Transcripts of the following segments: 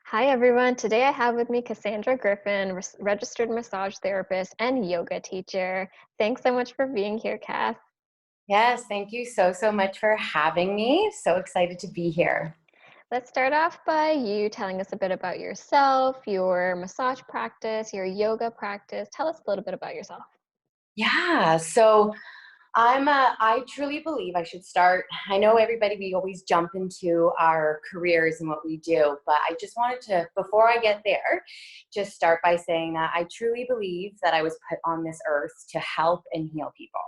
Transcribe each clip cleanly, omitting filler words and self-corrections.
Hi, everyone. Today I have with me Cassandra Griffin, registered massage therapist and yoga teacher. Thanks so much for being here, Cass. Yes, thank you so much for having me. So excited to be here. Let's start off by you telling us a bit about yourself, your massage practice, your yoga practice. Tell us a little bit about yourself. Yeah, I truly believe I should start. I know everybody, we always jump into our careers and what we do, but I just wanted to, before I get there, just start by saying that I truly believe that I was put on this earth to help and heal people.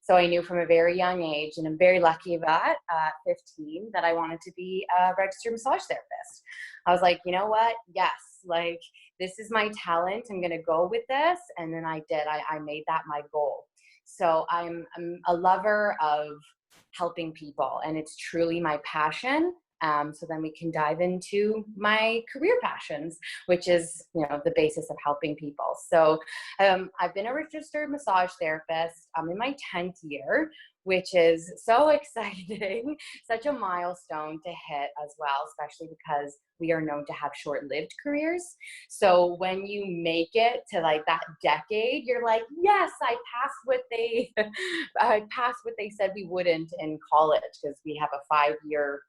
So I knew from a very young age, and I'm very lucky of that, at 15, that I wanted to be a registered massage therapist. I was like, you know what? Yes, like this is my talent. I'm going to go with this. And then I did. I made that my goal. So I'm a lover of helping people, and it's truly my passion. So then we can dive into my career passions, which is, the basis of helping people. So I've been a registered massage therapist. I'm in my 10th year, which is so exciting, such a milestone to hit as well, especially because we are known to have short-lived careers. So when you make it to like that decade, you're like, yes, I passed what they, I passed what they said we wouldn't in college, because we have a 5-year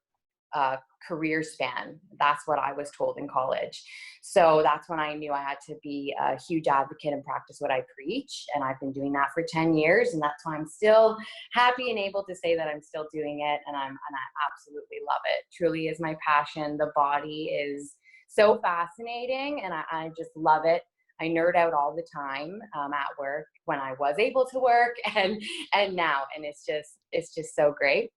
career span. That's what I was told in college. So that's when I knew I had to be a huge advocate and practice what I preach. And I've been doing that for 10 years. And that's why I'm still happy and able to say that I'm still doing it. And I absolutely love it. Truly is my passion. The body is so fascinating, and I just love it. I nerd out all the time at work, when I was able to work, and now, and it's just so great.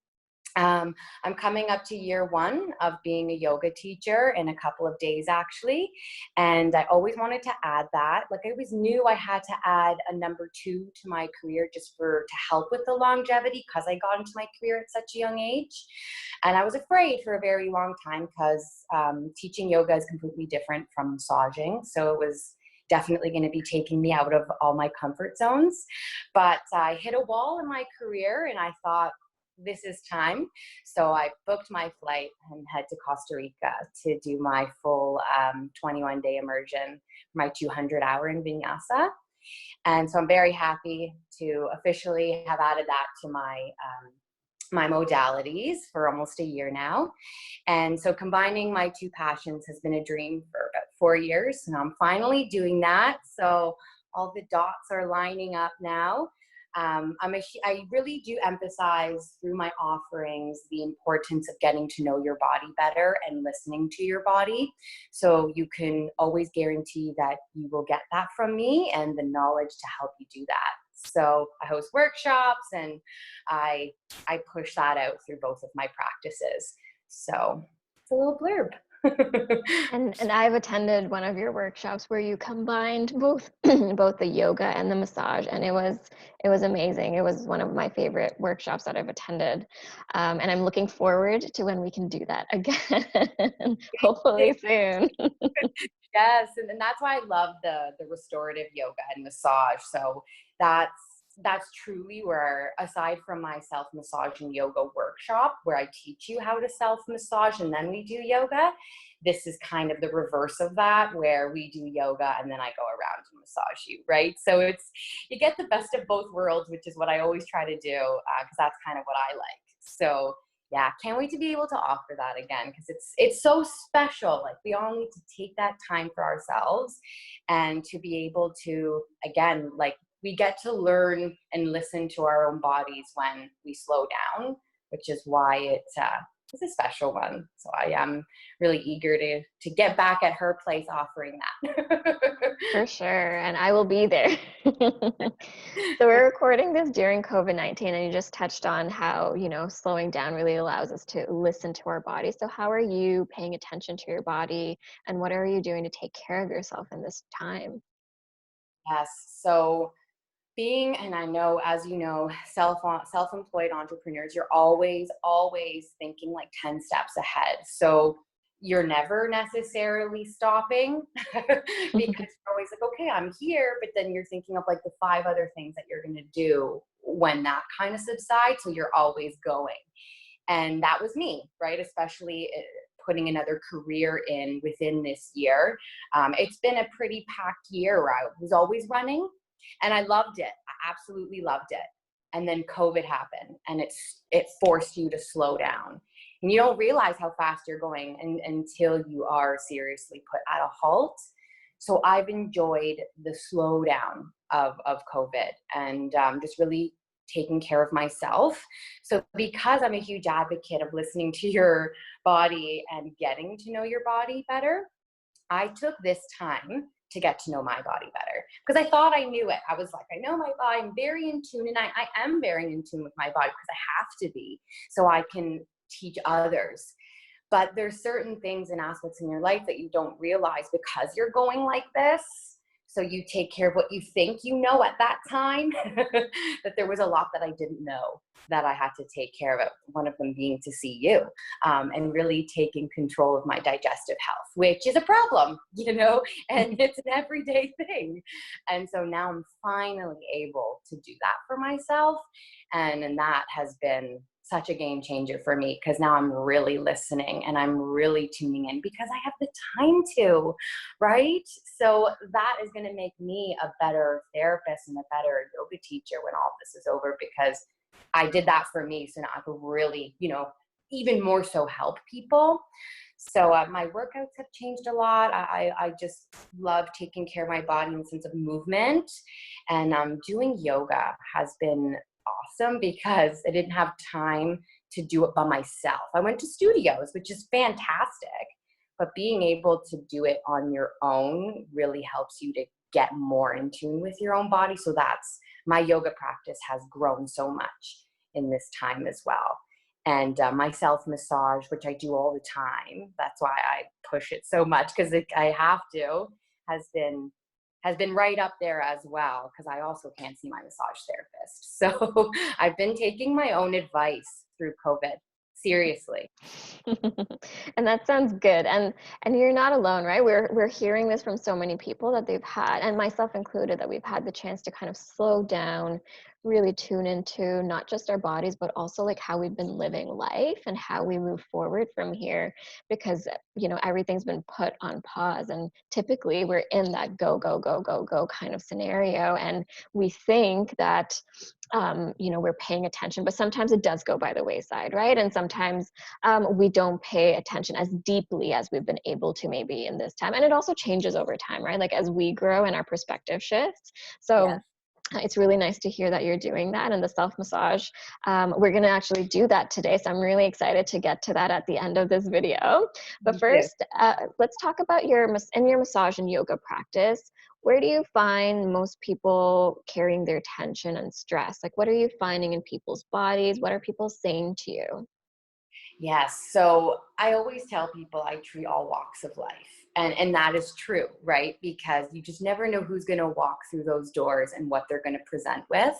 I'm coming up to year 1 of being a yoga teacher in a couple of days, actually. And I always wanted to add that. Like, I always knew I had to add a number 2 to my career, just to help with the longevity, because I got into my career at such a young age. And I was afraid for a very long time, because teaching yoga is completely different from massaging. So it was definitely going to be taking me out of all my comfort zones. But I hit a wall in my career, and I thought, this is time. So I booked my flight and head to Costa Rica to do my full 21-day immersion, my 200-hour in vinyasa. And so I'm very happy to officially have added that to my modalities for almost a year now. And so combining my two passions has been a dream for about 4 years, and I'm finally doing that. So all the dots are lining up now. I really do emphasize through my offerings the importance of getting to know your body better and listening to your body. So you can always guarantee that you will get that from me and the knowledge to help you do that. So I host workshops, and I push that out through both of my practices. So it's a little blurb. And I've attended one of your workshops where you combined both both the yoga and the massage, and it was amazing. It was one of my favorite workshops that I've attended, and I'm looking forward to when we can do that again, hopefully soon. Yes, and that's why I love the restorative yoga and massage. So that's that's truly where, aside from my self massage and yoga workshop, where I teach you how to self massage and then we do yoga, this is kind of the reverse of that, where we do yoga and then I go around and massage you, right? So you get the best of both worlds, which is what I always try to do, because that's kind of what I like. So yeah, can't wait to be able to offer that again, because it's so special. Like, we all need to take that time for ourselves, and to be able to, again, like, we get to learn and listen to our own bodies when we slow down, which is why it's a special one. So I am really eager to get back at her place offering that. For sure, and I will be there. So we're recording this during COVID-19, and you just touched on how, slowing down really allows us to listen to our body. So how are you paying attention to your body, and what are you doing to take care of yourself in this time? Yes. So being, and I know, as you know, self-employed entrepreneurs, you're always thinking like 10 steps ahead. So you're never necessarily stopping, because you're always like, okay, I'm here, but then you're thinking of like the 5 other things that you're going to do when that kind of subsides. So you're always going. And that was me, right? Especially putting another career in within this year. It's been a pretty packed year where I was always running, and I loved it. I absolutely loved it. And then COVID happened, and it forced you to slow down. And you don't realize how fast you're going until you are seriously put at a halt. So I've enjoyed the slowdown of COVID, and just really taking care of myself. So because I'm a huge advocate of listening to your body and getting to know your body better, I took this time to get to know my body better, because I thought I knew it. I was like, I know my body, I'm very in tune, and I am very in tune with my body because I have to be, so I can teach others. But there's certain things and aspects in your life that you don't realize because you're going like this. So you take care of what you think you know at that time. That there was a lot that I didn't know that I had to take care of. It. One of them being to see you, and really taking control of my digestive health, which is a problem, and it's an everyday thing. And so now I'm finally able to do that for myself. And that has been such a game changer for me, because now I'm really listening and I'm really tuning in because I have the time to, right? So that is going to make me a better therapist and a better yoga teacher when all this is over, because I did that for me. So now I could really, even more so help people. So my workouts have changed a lot. I just love taking care of my body in the sense of movement, and doing yoga has been awesome because I didn't have time to do it by myself. I went to studios, which is fantastic, but being able to do it on your own really helps you to get more in tune with your own body. So that's my yoga practice has grown so much in this time as well. And my self massage, which I do all the time, that's why I push it so much, because I have to, has been right up there as well, because I also can't see my massage therapist. So I've been taking my own advice through COVID. Seriously. And that sounds good. And you're not alone, right? We're hearing this from so many people that they've had, and myself included, that we've had the chance to kind of slow down, really tune into not just our bodies, but also like how we've been living life and how we move forward from here, because everything's been put on pause, and typically we're in that go go go go go kind of scenario, and we think that we're paying attention, but sometimes it does go by the wayside, right? And sometimes we don't pay attention as deeply as we've been able to maybe in this time. And it also changes over time, right? Like as we grow and our perspective shifts. So Yes. it's really nice to hear that you're doing that. And the self massage, we're going to actually do that today. So I'm really excited to get to that at the end of this video. But Me too. first, let's talk about your massage and yoga practice. Where do you find most people carrying their tension and stress? Like, what are you finding in people's bodies? What are people saying to you? Yes. So I always tell people I treat all walks of life. And that is true, right? Because you just never know who's going to walk through those doors and what they're going to present with.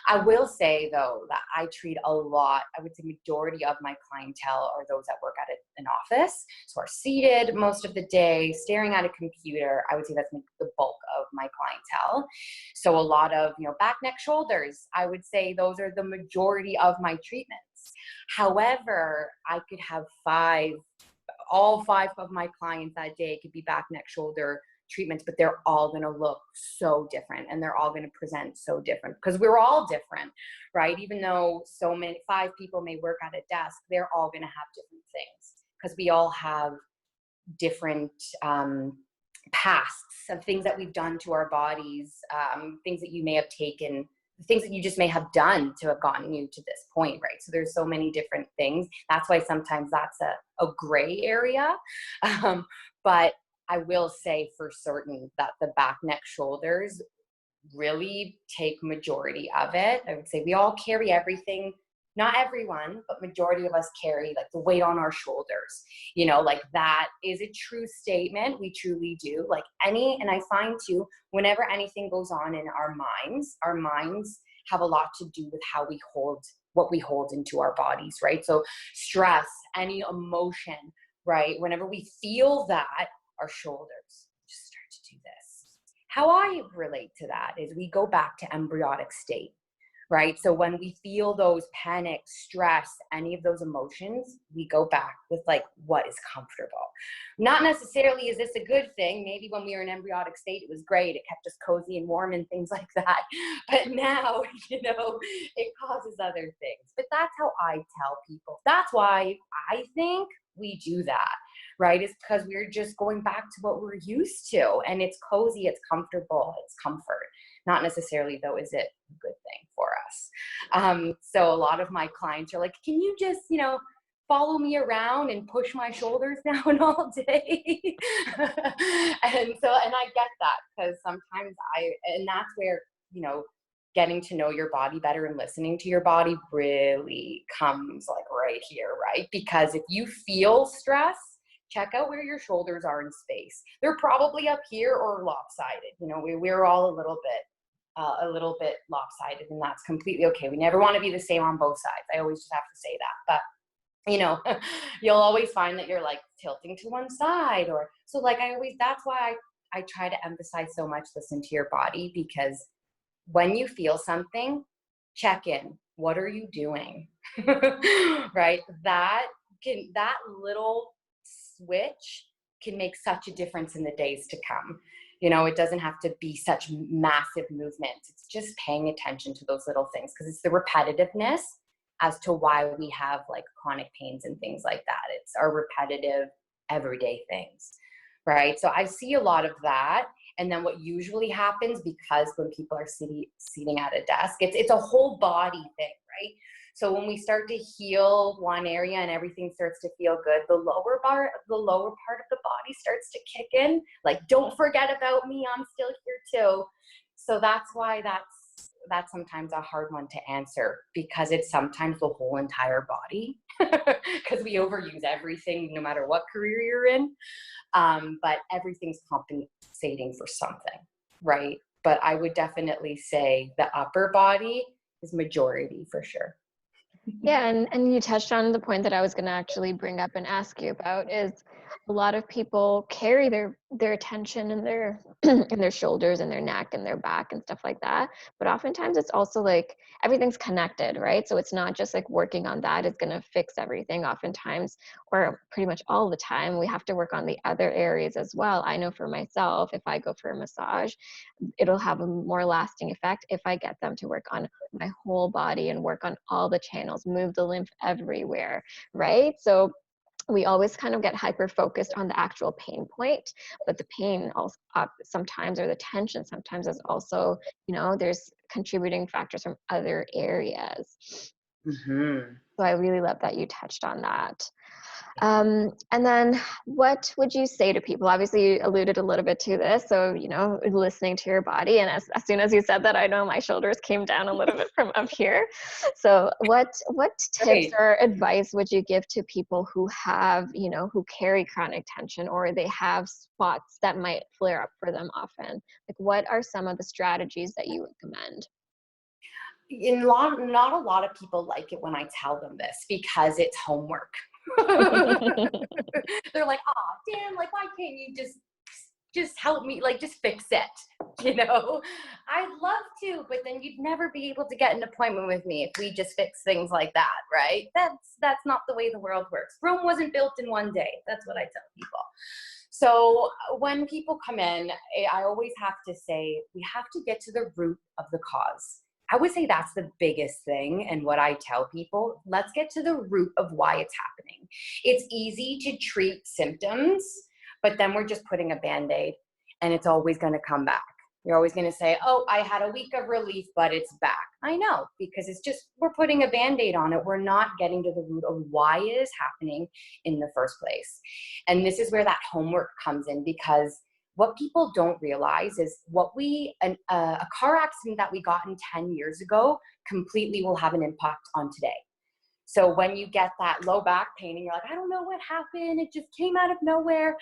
I will say, though, that I treat a lot, I would say majority of my clientele are those that work at an office. So are seated most of the day, staring at a computer. I would say that's the bulk of my clientele. So a lot of, back, neck, shoulders, I would say those are the majority of my treatments. However, I could have all five of my clients that day could be back, neck, shoulder treatments, but they're all going to look so different, and they're all going to present so different, because we're all different, right? Even though five people may work at a desk, they're all going to have different things, because we all have different pasts of things that we've done to our bodies, things that you may have taken, things that you just may have done to have gotten you to this point, right? So there's so many different things. That's why sometimes that's a gray area. But I will say for certain that the back, neck, shoulders really take majority of it. I would say we all carry everything. Not everyone, but majority of us carry like the weight on our shoulders. Like that is a true statement. We truly do. And I find too, whenever anything goes on in our minds have a lot to do with how we hold what we hold into our bodies, right? So stress, any emotion, right? Whenever we feel that, our shoulders just start to do this. How I relate to that is we go back to embryonic state, right? So when we feel those panic, stress, any of those emotions, we go back with like what is comfortable. Not necessarily is this a good thing. Maybe when we were in embryonic state, it was great. It kept us cozy and warm and things like that. But now, it causes other things. But that's how I tell people. That's why I think we do that, right? It's because we're just going back to what we're used to, and it's cozy, it's comfortable, it's comfort. Not necessarily, though, is it a good thing for us? So a lot of my clients are like, can you just, follow me around and push my shoulders down all day? And I get that, because sometimes and that's where, getting to know your body better and listening to your body really comes like right here, right? Because if you feel stress, check out where your shoulders are in space. They're probably up here or lopsided. We're all a little bit lopsided, and that's completely okay. We never want to be the same on both sides. I always just have to say that. But you'll always find that you're like tilting to one side, or so like that's why I try to emphasize so much, listen to your body, because when you feel something, check in. What are you doing? Right? That little switch can make such a difference in the days to come. It doesn't have to be such massive movements. It's just paying attention to those little things, because it's the repetitiveness as to why we have like chronic pains and things like that. It's our repetitive everyday things, right? So I see a lot of that. And then what usually happens, because when people are sitting at a desk, it's a whole body thing, right? So when we start to heal one area and everything starts to feel good, the lower part of the body starts to kick in. Like, don't forget about me, I'm still here too. So that's why that's sometimes a hard one to answer, because it's sometimes the whole entire body, because we overuse everything no matter what career you're in. But everything's compensating for something, right? But I would definitely say the upper body is majority for sure. Yeah, and you touched on the point that I was going to actually bring up and ask you about, is a lot of people carry their attention in their in their shoulders and their neck and their back and stuff like that. But oftentimes it's also like everything's connected, right? So it's not just like working on that is going to fix everything. Oftentimes, or pretty much all the time, we have to work on the other areas as well. I know for myself, if I go for a massage, it'll have a more lasting effect if I get them to work on my whole body and work on all the channels, move the lymph everywhere, right? So we always kind of get hyper focused on the actual pain point, but the pain also sometimes, or the tension sometimes, is also, there's contributing factors from other areas. Mm-hmm. So I really love that you touched on that. And then what would you say to people? Obviously, you alluded a little bit to this. So, listening to your body. And as soon as you said that, I know my shoulders came down a little bit from up here. So what tips Great. or advice would you give to people who have, who carry chronic tension, or they have spots that might flare up for them often? Like, what are some of the strategies that you recommend? Not a lot of people like it when I tell them this, because it's homework. They're like, oh, damn, like, why can't you just help me, like, just fix it? I'd love to, but then you'd never be able to get an appointment with me if we just fix things like that, right? That's not the way the world works. Rome wasn't built in one day. That's what I tell people. So when people come in, I always have to say, we have to get to the root of the cause. I would say that's the biggest thing. And what I tell people, let's get to the root of why it's happening. It's easy to treat symptoms, but then we're just putting a Band-Aid, and it's always going to come back. You're always going to say, oh, I had a week of relief, but it's back. I know, because we're putting a Band-Aid on it. We're not getting to the root of why it is happening in the first place. And this is where that homework comes in, because what people don't realize is a car accident that we got in 10 years ago completely will have an impact on today. So when you get that low back pain and you're like, I don't know what happened, it just came out of nowhere.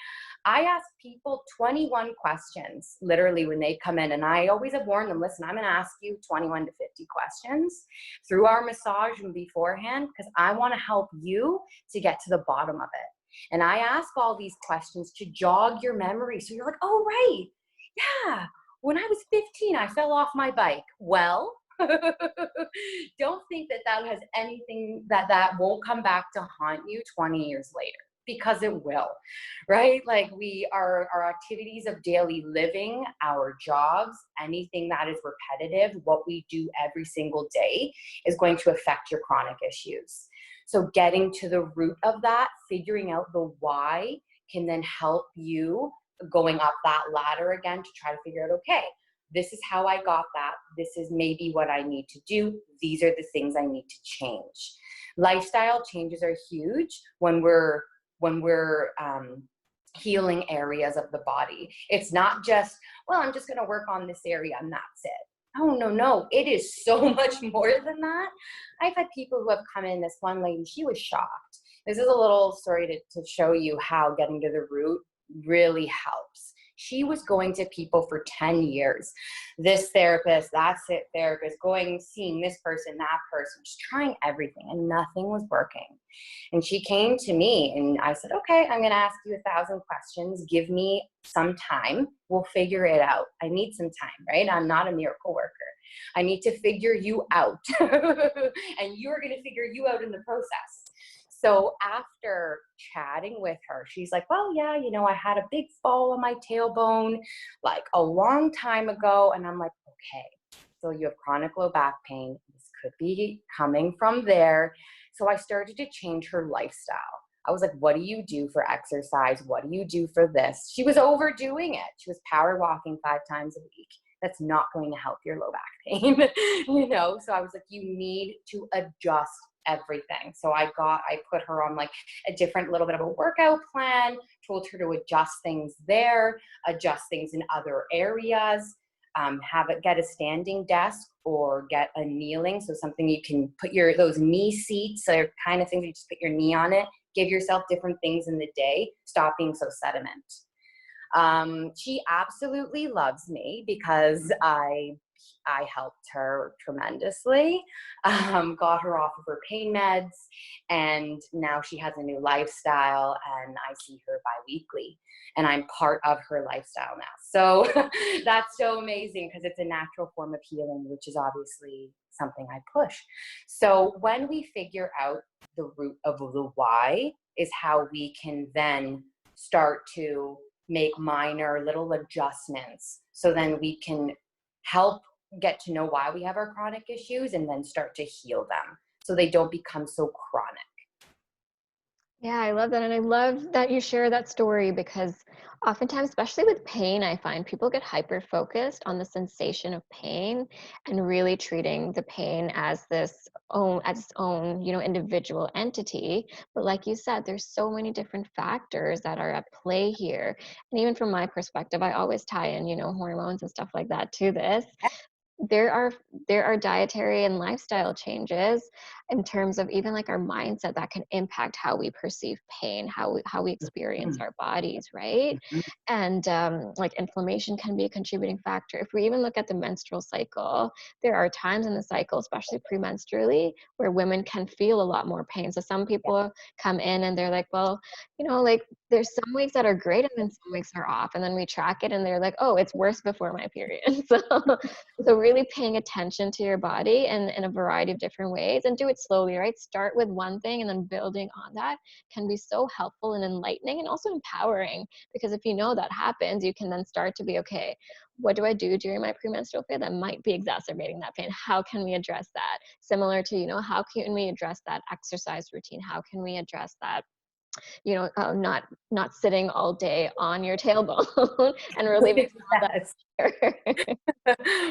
I ask people 21 questions, literally, when they come in. And I always have warned them, listen, I'm going to ask you 21 to 50 questions through our massage and beforehand, because I want to help you to get to the bottom of it. And I ask all these questions to jog your memory. So you're like, oh, right. Yeah. When I was 15, I fell off my bike. Well, Don't think that that has anything that won't come back to haunt you 20 years later, because it will, right? Like our activities of daily living, our jobs, anything that is repetitive, what we do every single day is going to affect your chronic issues. So getting to the root of that, figuring out the why, can then help you going up that ladder again to try to figure out, okay, this is how I got that. This is maybe what I need to do. These are the things I need to change. Lifestyle changes are huge when we're healing areas of the body. It's not just, well, I'm just going to work on this area and that's it. Oh, no, no. It is so much more than that. I've had people who have come in. This one lady, she was shocked. This is a little story to show you how getting to the root really helps. She was going to people for 10 years. This therapist, that therapist, going, seeing this person, that person, just trying everything, and nothing was working. And she came to me and I said, okay, I'm going to ask you 1,000 questions. Give me some time. We'll figure it out. I need some time, right? I'm not a miracle worker. I need to figure you out. And you're going to figure you out in the process. So after chatting with her, she's like, well, yeah, I had a big fall on my tailbone like a long time ago. And I'm like, okay, so you have chronic low back pain. This could be coming from there. So I started to change her lifestyle. I was like, what do you do for exercise? What do you do for this? She was overdoing it. She was power walking 5 times a week. That's not going to help your low back pain, So I was like, you need to adjust everything. So I put her on like a different little bit of a workout plan, told her to adjust things there, adjust things in other areas, get a standing desk or get a kneeling. So something you can put those knee seats are kind of things you just put your knee on it, give yourself different things in the day, stop being so sediment. She absolutely loves me because I helped her tremendously, got her off of her pain meds, and now she has a new lifestyle and I see her bi-weekly and I'm part of her lifestyle now. So that's so amazing because it's a natural form of healing, which is obviously something I push. So when we figure out the root of the why is how we can then start to make minor little adjustments. So then we can help get to know why we have our chronic issues and then start to heal them so they don't become so chronic. Yeah, I love that. And I love that you share that story because oftentimes, especially with pain, I find people get hyper focused on the sensation of pain and really treating the pain as its own, individual entity. But like you said, there's so many different factors that are at play here. And even from my perspective, I always tie in, hormones and stuff like that to this. There are dietary and lifestyle changes in terms of even like our mindset that can impact how we perceive pain, how we experience our bodies, right? And like inflammation can be a contributing factor. If we even look at the menstrual cycle, there are times in the cycle, especially premenstrually, where women can feel a lot more pain. So some people come in and they're like, well, like there's some weeks that are great and then some weeks are off, and then we track it and they're like, oh, it's worse before my period. So really paying attention to your body in a variety of different ways, and do it slowly, right? Start with one thing and then building on that can be so helpful and enlightening and also empowering, because if you know that happens, you can then start to be, okay, what do I do during my premenstrual period that might be exacerbating that pain? How can we address that? Similar to, how can we address that exercise routine? How can we address that? Not sitting all day on your tailbone and relieving some of Yes. that.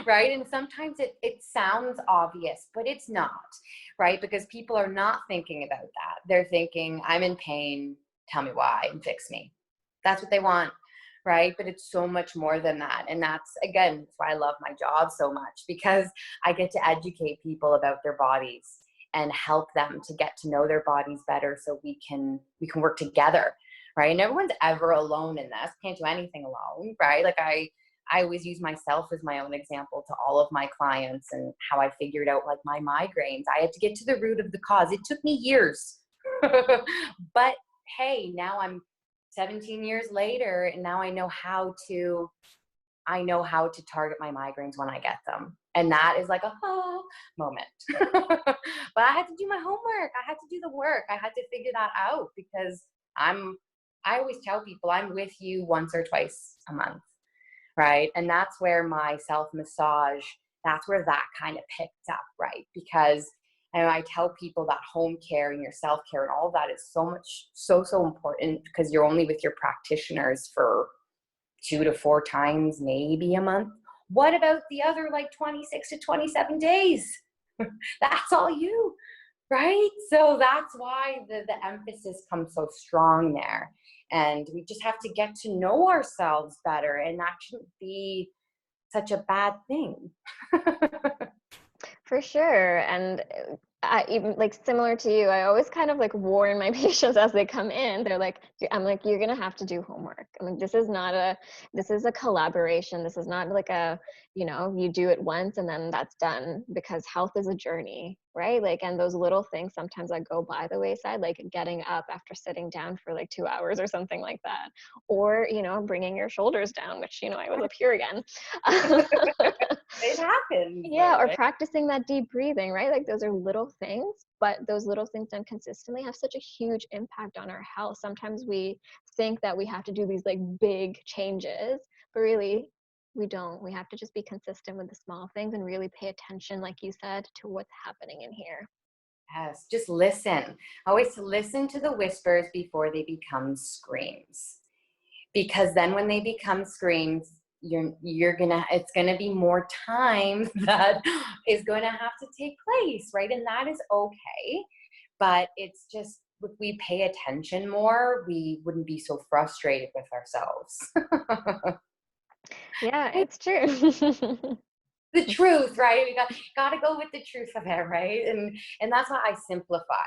Right? And sometimes it sounds obvious, but it's not, right? Because people are not thinking about that. They're thinking, I'm in pain, tell me why and fix me. That's what they want, right? But it's so much more than that. And that's why I love my job so much, because I get to educate people about their bodies and help them to get to know their bodies better so we can work together, right? And everyone's ever alone in this. Can't do anything alone, right? Like I always use myself as my own example to all of my clients and how I figured out like my migraines. I had to get to the root of the cause. It took me years. But hey, now I'm 17 years later and now I know how to I know how to target my migraines when I get them. And that is like a moment. But I had to do my homework. I had to do the work. I had to figure that out because I always tell people I'm with you once or twice a month, right? And that's where my self massage, that's where that kind of picked up, right? Because and I tell people that home care and your self care and all of that is so much, so important because you're only with your practitioners for 2 to 4 times, maybe a month. What about the other like 26 to 27 days? That's all you, right? So that's why the emphasis comes so strong there. And we just have to get to know ourselves better. And that shouldn't be such a bad thing. For sure. And I, even like similar to you, I always kind of like warn my patients as they come in. They're like, I'm like, you're gonna have to do homework. I'm like, this is a collaboration. This is not like a, you do it once and then that's done, because health is a journey, right? Like, and those little things sometimes I go by the wayside, like getting up after sitting down for like 2 hours or something like that, or bringing your shoulders down, which I was up here again. It happens Yeah, though, or right? practicing that deep breathing, right? Like those are little things, but those little things done consistently have such a huge impact on our health. Sometimes we think that we have to do these like big changes, but really we don't. We have to just be consistent with the small things and really pay attention, like you said, to what's happening in here. Yes, just listen. Always listen to the whispers before they become screams. Because then when they become screams, it's gonna be more time that is going to have to take place, right? And that is okay. But it's just if we pay attention more, we wouldn't be so frustrated with ourselves. Yeah, it's true. The truth, right? We got to go with the truth of it, right? And that's why I simplify.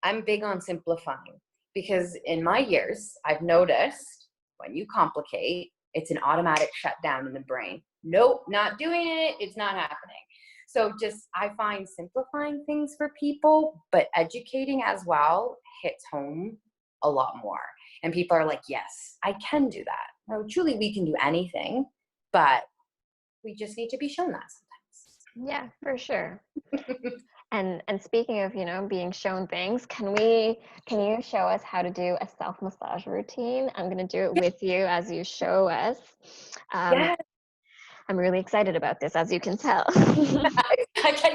I'm big on simplifying because in my years, I've noticed when you complicate, it's an automatic shutdown in the brain. Nope, not doing it. It's not happening. So just, I find simplifying things for people, but educating as well hits home a lot more. And people are like, yes, I can do that. No, truly, we can do anything, but we just need to be shown that Yeah, for sure. And speaking of, being shown things, can you show us how to do a self-massage routine? I'm going to do it with you as you show us. Um, sometimes. I'm really excited about this, as you can tell.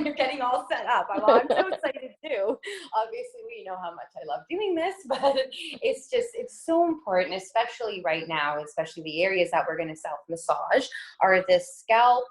You're getting all set up. I'm so excited too. Obviously, we know how much I love doing this, but it's so important, especially right now, especially the areas that we're going to self-massage are the scalp,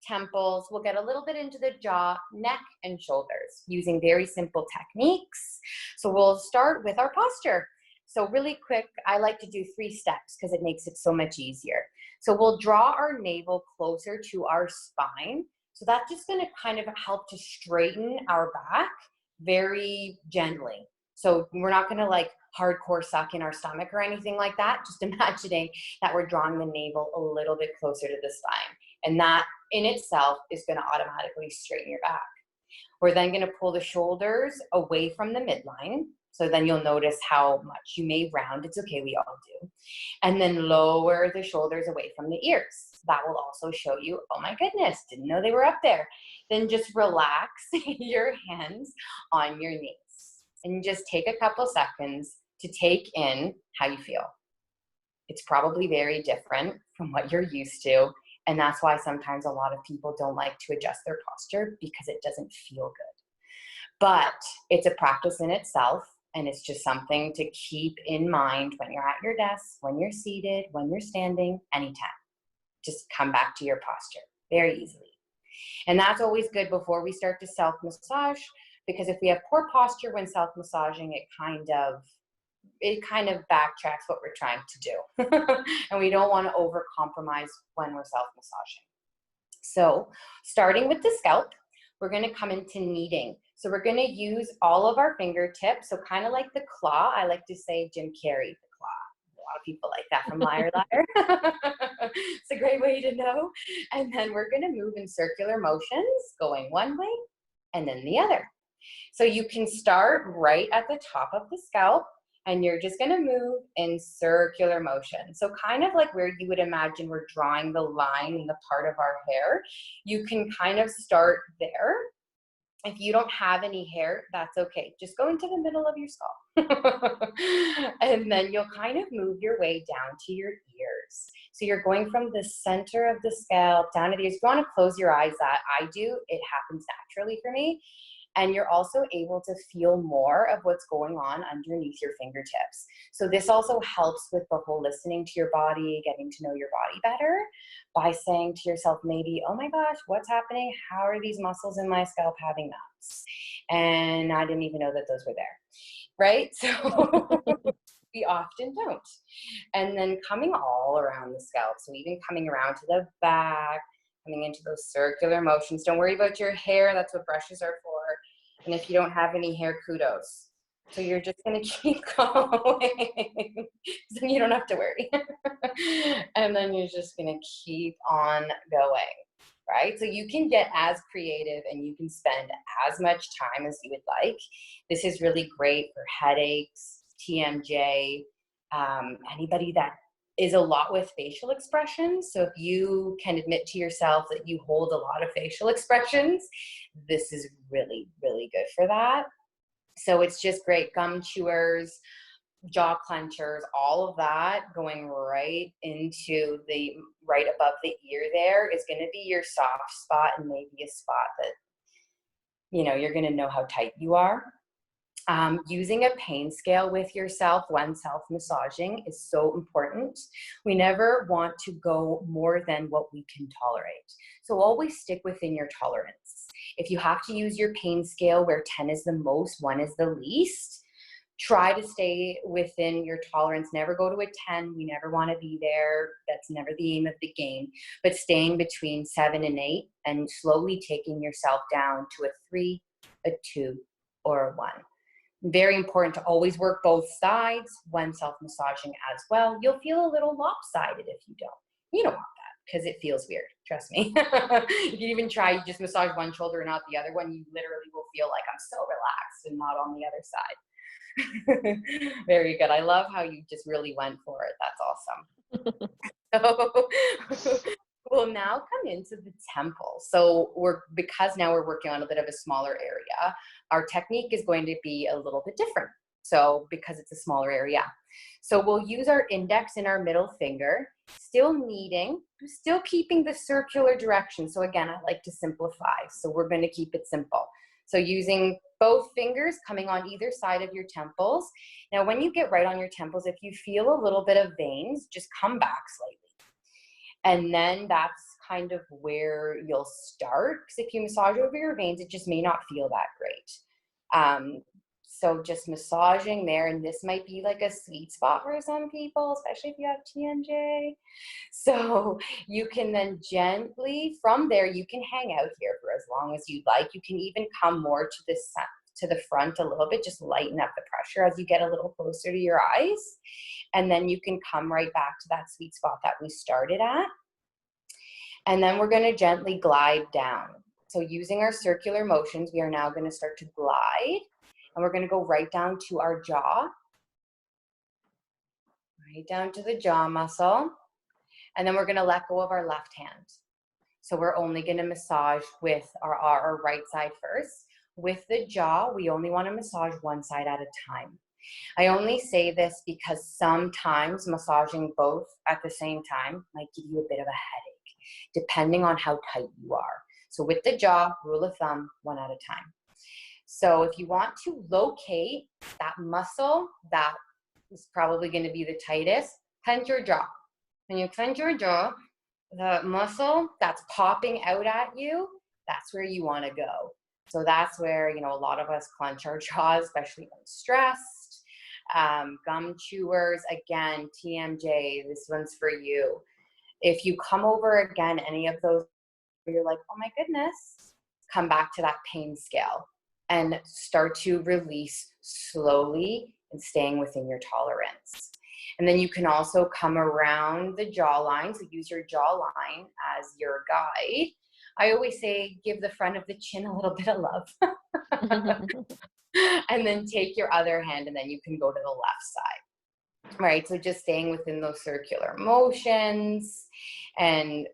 temples. We'll get a little bit into the jaw, neck, and shoulders using very simple techniques. So we'll start with our posture. So really quick, I like to do 3 steps because it makes it so much easier. So we'll draw our navel closer to our spine. So that's just going to kind of help to straighten our back very gently. So we're not going to like hardcore suck in our stomach or anything like that. Just imagining that we're drawing the navel a little bit closer to the spine. And that in itself is going to automatically straighten your back. We're then going to pull the shoulders away from the midline. So then you'll notice how much you may round. It's okay, we all do. And then lower the shoulders away from the ears. That will also show you, oh my goodness, didn't know they were up there. Then just relax your hands on your knees. And just take a couple seconds to take in how you feel. It's probably very different from what you're used to. And that's why sometimes a lot of people don't like to adjust their posture because it doesn't feel good. But it's a practice in itself, and it's just something to keep in mind when you're at your desk, when you're seated, when you're standing, anytime. Just come back to your posture very easily. And that's always good before we start to self-massage, because if we have poor posture when self-massaging, it kind of backtracks what we're trying to do. And we don't want to over-compromise when we're self-massaging. So starting with the scalp, we're going to come into kneading. So we're going to use all of our fingertips. So kind of like the claw. I like to say Jim Carrey, the claw. A lot of people like that from Liar Liar. It's a great way to know. And then we're going to move in circular motions, going one way and then the other. So you can start right at the top of the scalp And you're just going to move in circular motion. So kind of like where you would imagine we're drawing the line in the part of our hair, you can kind of start there. If you don't have any hair, that's okay. Just go into the middle of your skull. And then you'll kind of move your way down to your ears. So you're going from the center of the scalp down to the ears. If you want to close your eyes, that I do, it happens naturally for me. And you're also able to feel more of what's going on underneath your fingertips. So this also helps with the whole listening to your body, getting to know your body better by saying to yourself, maybe, oh my gosh, what's happening? How are these muscles in my scalp having nuts? And I didn't even know that those were there, right? So we often don't. And then coming all around the scalp. So even coming around to the back, coming into those circular motions. Don't worry about your hair. That's what brushes are for. And if you don't have any hair, kudos. So you're just going to keep going. Then you don't have to worry. And then you're just going to keep on going, right? So you can get as creative and you can spend as much time as you would like. This is really great for headaches, TMJ, anybody that is a lot with facial expressions. So if you can admit to yourself that you hold a lot of facial expressions, this is really, really good for that. So it's just great. Gum chewers, jaw clenchers, all of that going right into the, right above the ear there is going to be your soft spot, and maybe a spot that, you know, you're going to know how tight you are. Using a pain scale with yourself when self-massaging is so important. We never want to go more than what we can tolerate. So always stick within your tolerance. If you have to use your pain scale where 10 is the most, 1 is the least, try to stay within your tolerance. Never go to a 10. We never want to be there. That's never the aim of the game. But staying between 7 and 8 and slowly taking yourself down to a 3, a 2, or a 1. Very important to always work both sides when self-massaging as well. You'll feel a little lopsided if you don't. You don't want that because it feels weird. Trust me. If you even try, you just massage one shoulder and not the other one, you literally will feel like I'm so relaxed and not on the other side. Very good. I love how you just really went for it. That's awesome. So we'll now come into the temple. So because now we're working on a bit of a smaller area, our technique is going to be a little bit different. So because it's a smaller area. So we'll use our index and our middle finger, still keeping the circular direction. So again, I like to simplify. So we're going to keep it simple. So using both fingers coming on either side of your temples. Now, when you get right on your temples, if you feel a little bit of veins, just come back slightly. And then that's kind of where you'll start. Because if you massage over your veins, it just may not feel that great. So just massaging there, and this might be like a sweet spot for some people, especially if you have TMJ. So you can then gently, from there, you can hang out here for as long as you'd like. You can even come more to the front a little bit, just lighten up the pressure as you get a little closer to your eyes. And then you can come right back to that sweet spot that we started at. And then we're going to gently glide down. So using our circular motions, we are now going to start to glide. And we're going to go right down to our jaw. Right down to the jaw muscle. And then we're going to let go of our left hand. So we're only going to massage with our right side first. With the jaw, we only want to massage one side at a time. I only say this because sometimes massaging both at the same time might give you a bit of a headache, depending on how tight you are. So with the jaw, rule of thumb, one at a time. So if you want to locate that muscle that is probably going to be the tightest, clench your jaw. When you clench your jaw, the muscle that's popping out at you, that's where you want to go. So that's where, you know, a lot of us clench our jaws, especially when stressed. Gum chewers, again, TMJ, this one's for you. If you come over again, any of those, you're like, oh my goodness, come back to that pain scale and start to release slowly and staying within your tolerance. And then you can also come around the jawline. So use your jawline as your guide. I always say, give the front of the chin a little bit of love. And then take your other hand and then you can go to the left side, right? So just staying within those circular motions and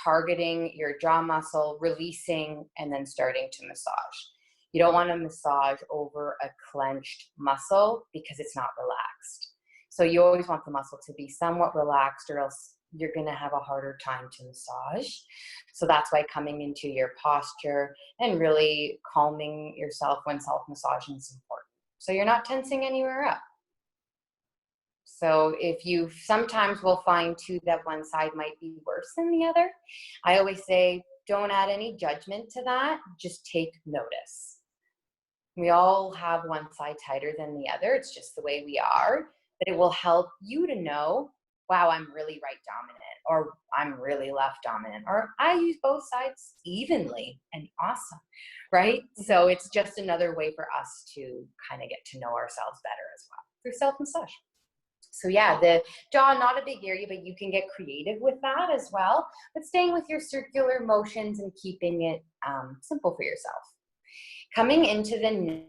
targeting your jaw muscle, releasing, and then starting to massage. You don't want to massage over a clenched muscle because it's not relaxed. So you always want the muscle to be somewhat relaxed, or else you're going to have a harder time to massage. So that's why coming into your posture and really calming yourself when self-massaging is important. So you're not tensing anywhere up. So if you sometimes will find too that one side might be worse than the other, I always say don't add any judgment to that. Just take notice. We all have one side tighter than the other. It's just the way we are. But it will help you to know, wow, I'm really right dominant, or I'm really left dominant, or I use both sides evenly and awesome, right? So it's just another way for us to kind of get to know ourselves better as well through self-massage. So yeah, the jaw, not a big area, but you can get creative with that as well, but staying with your circular motions and keeping it simple for yourself. Coming into the neck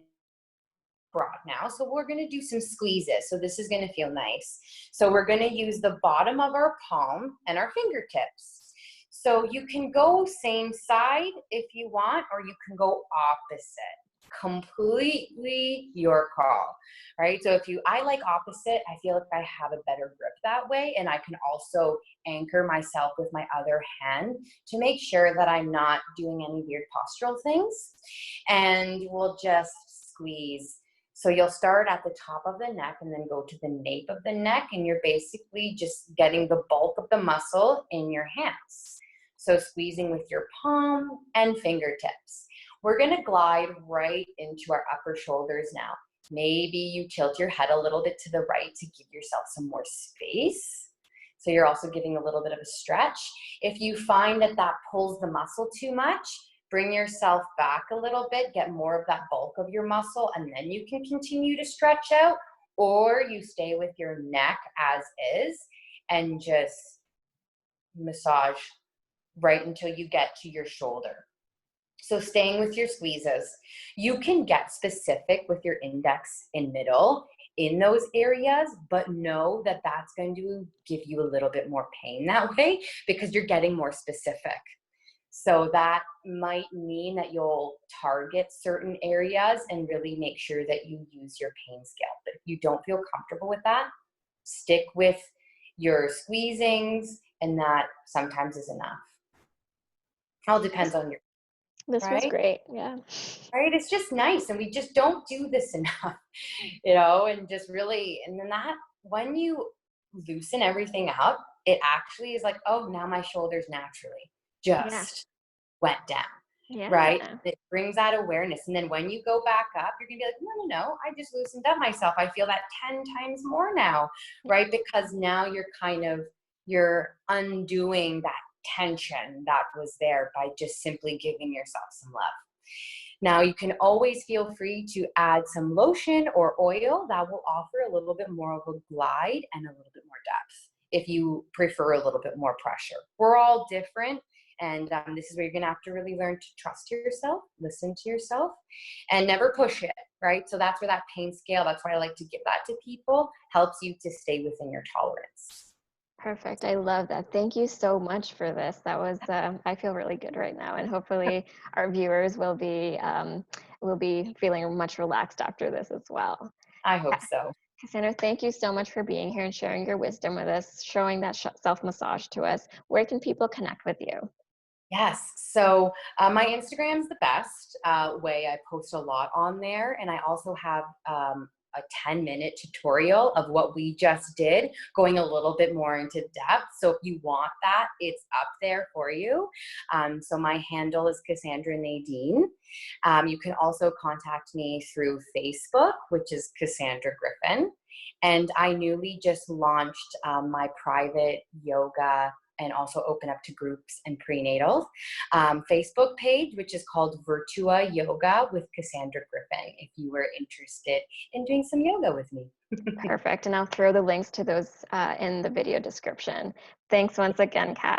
broad now, so we're going to do some squeezes. So this is going to feel nice. So we're going to use the bottom of our palm and our fingertips. So you can go same side if you want, or you can go opposite. Completely your call, right? So I like opposite, I feel like I have a better grip that way, and I can also anchor myself with my other hand to make sure that I'm not doing any weird postural things. And we'll just squeeze. So you'll start at the top of the neck and then go to the nape of the neck, and you're basically just getting the bulk of the muscle in your hands. So squeezing with your palm and fingertips. We're going to glide right into our upper shoulders now. Maybe you tilt your head a little bit to the right to give yourself some more space. So you're also giving a little bit of a stretch. If you find that that pulls the muscle too much, bring yourself back a little bit, get more of that bulk of your muscle, and then you can continue to stretch out, or you stay with your neck as is and just massage right until you get to your shoulder. So staying with your squeezes, you can get specific with your index and middle in those areas, but know that that's going to give you a little bit more pain that way because you're getting more specific. So that might mean that you'll target certain areas and really make sure that you use your pain scale. But if you don't feel comfortable with that, stick with your squeezings, and that sometimes is enough. All depends on your, This was right? great. Yeah. Right? It's just nice. And we just don't do this enough, you know, and just really, and then that, when you loosen everything up, it actually is like, oh, now my shoulders naturally Yeah. just went down, right? Yeah. It brings that awareness. And then when you go back up, you're gonna be like, no, no, no, I just loosened up myself. I feel that 10 times more now, right? Because now you're undoing that tension that was there by just simply giving yourself some love. Now, you can always feel free to add some lotion or oil that will offer a little bit more of a glide and a little bit more depth if you prefer a little bit more pressure. We're all different, and this is where you're going to have to really learn to trust yourself, listen to yourself, and never push it, right? So that's where that pain scale, that's why I like to give that to people, helps you to stay within your tolerance. Perfect. I love that. Thank you so much for this. That was, I feel really good right now, and hopefully our viewers will be feeling much relaxed after this as well. I hope so. Cassandra, thank you so much for being here and sharing your wisdom with us, showing that self-massage to us. Where can people connect with you? Yes. So my Instagram's the best way. I post a lot on there. And I also have a 10-minute tutorial of what we just did, going a little bit more into depth. So if you want that, it's up there for you. So my handle is Cassandra Nadine. You can also contact me through Facebook, which is Cassandra Griffin. And I newly just launched my private yoga and also open up to groups and prenatals Facebook page, which is called Virtua Yoga with Cassandra Griffin, if you were interested in doing some yoga with me. Perfect. And I'll throw the links to those in the video description. Thanks once again, Kat.